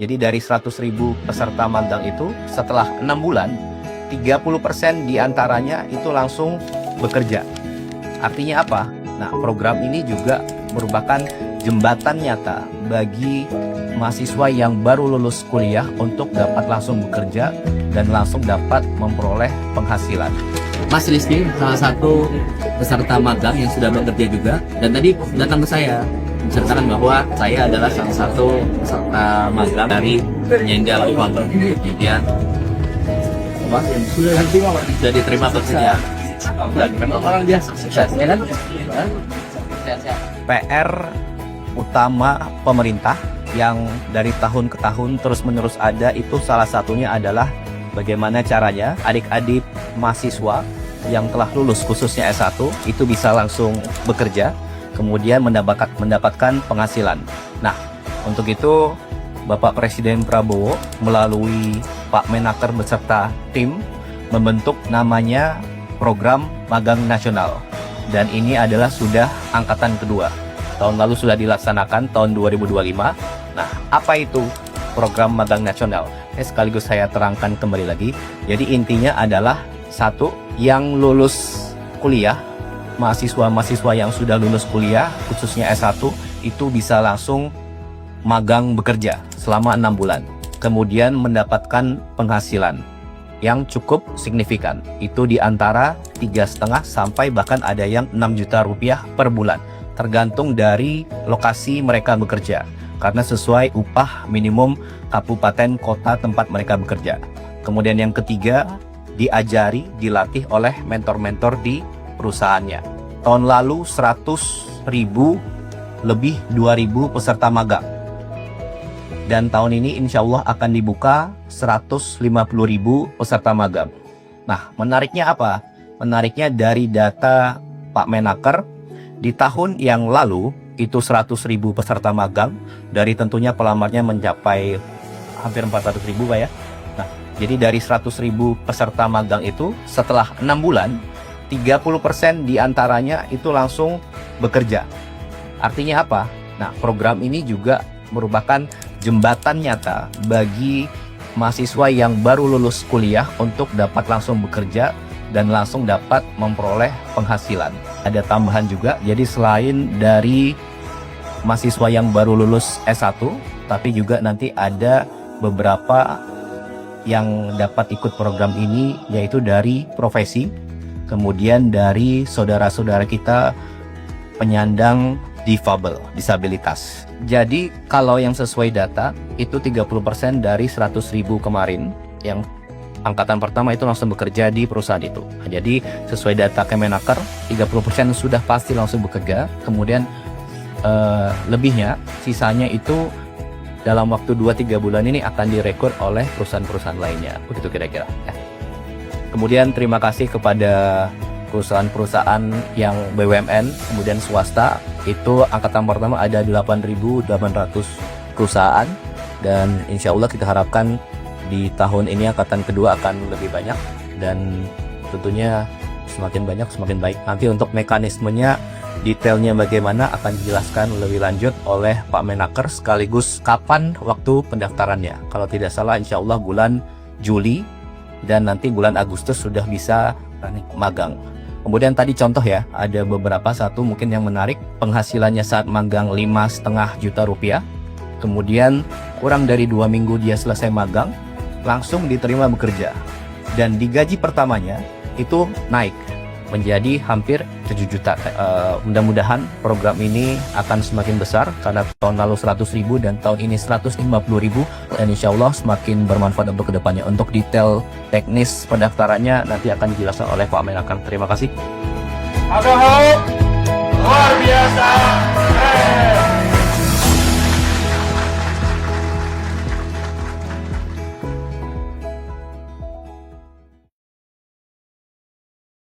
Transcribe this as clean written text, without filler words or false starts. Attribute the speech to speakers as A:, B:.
A: Jadi dari 100.000 peserta magang itu setelah 6 bulan, 30% diantaranya itu langsung bekerja. Artinya apa? Nah, program ini juga merupakan jembatan nyata bagi mahasiswa yang baru lulus kuliah untuk dapat langsung bekerja dan langsung dapat memperoleh penghasilan.
B: Mas Rizky, salah satu peserta magang yang sudah bekerja juga, dan tadi datang ke saya menceritakan bahwa saya adalah salah satu peserta magang dari penyangga Lakuan. Kemudian sudah diterima bekerja. Memang orang biasa, sukses, ya kan?
A: PR utama pemerintah yang dari tahun ke tahun terus-menerus ada itu salah satunya adalah bagaimana caranya adik-adik mahasiswa yang telah lulus khususnya S1 itu bisa langsung bekerja, kemudian mendapatkan penghasilan. Nah, untuk itu Bapak Presiden Prabowo melalui Pak Menaker beserta tim membentuk namanya Program Magang Nasional. Dan ini adalah sudah angkatan kedua. Tahun lalu sudah dilaksanakan tahun 2025. Nah, apa itu Program Magang Nasional? Sekaligus saya terangkan kembali lagi. Jadi intinya adalah satu, yang lulus kuliah, mahasiswa-mahasiswa yang sudah lulus kuliah, khususnya S1, itu bisa langsung magang bekerja selama 6 bulan. Kemudian mendapatkan penghasilan yang cukup signifikan. Itu di antara 3,5 sampai bahkan ada yang 6 juta rupiah per bulan. Tergantung dari lokasi mereka bekerja. Karena sesuai upah minimum kabupaten kota tempat mereka bekerja. Kemudian yang ketiga, dilatih oleh mentor-mentor di perusahaannya. Tahun lalu 100.000 lebih 2.000 peserta magang. Dan tahun ini insya Allah akan dibuka 150.000 peserta magang. Nah, menariknya apa? Menariknya dari data Pak Menaker, di tahun yang lalu itu 100.000 peserta magang, dari tentunya pelamarnya mencapai hampir 400.000 Pak ya. Nah, jadi dari 100.000 peserta magang itu setelah 6 bulan, 30% diantaranya itu langsung bekerja. Artinya apa? Nah, program ini juga merupakan jembatan nyata bagi mahasiswa yang baru lulus kuliah untuk dapat langsung bekerja dan langsung dapat memperoleh penghasilan. Ada tambahan juga, jadi selain dari mahasiswa yang baru lulus S1, tapi juga nanti ada beberapa yang dapat ikut program ini, yaitu dari profesi, kemudian dari saudara-saudara kita penyandang disabilitas. Jadi kalau yang sesuai data itu 30% dari 100.000 kemarin yang angkatan pertama itu langsung bekerja di perusahaan itu. Jadi sesuai data Kemenaker 30% sudah pasti langsung bekerja. Kemudian lebihnya, sisanya itu dalam waktu 2-3 bulan ini akan direkrut oleh perusahaan-perusahaan lainnya. Begitu kira-kira ya. Kemudian terima kasih kepada perusahaan-perusahaan yang BUMN, kemudian swasta, itu angkatan pertama ada 8.800 perusahaan, dan insya Allah kita harapkan di tahun ini angkatan kedua akan lebih banyak, dan tentunya semakin banyak semakin baik. Nanti untuk mekanismenya, detailnya bagaimana akan dijelaskan lebih lanjut oleh Pak Menaker, sekaligus kapan waktu pendaftarannya. Kalau tidak salah insya Allah bulan Juli, dan nanti bulan Agustus sudah bisa magang. Kemudian tadi contoh ya, ada beberapa satu mungkin yang menarik, penghasilannya saat magang 5,5 juta rupiah, kemudian kurang dari 2 minggu dia selesai magang, langsung diterima bekerja, dan di gaji pertamanya itu naik menjadi hampir 7 juta. Mudah-mudahan program ini akan semakin besar, karena tahun lalu 100.000 dan tahun ini 150.000, dan insya Allah semakin bermanfaat untuk kedepannya. Untuk detail teknis pendaftarannya nanti akan dijelaskan oleh Pak Menaker. Terima kasih.
C: Luar biasa.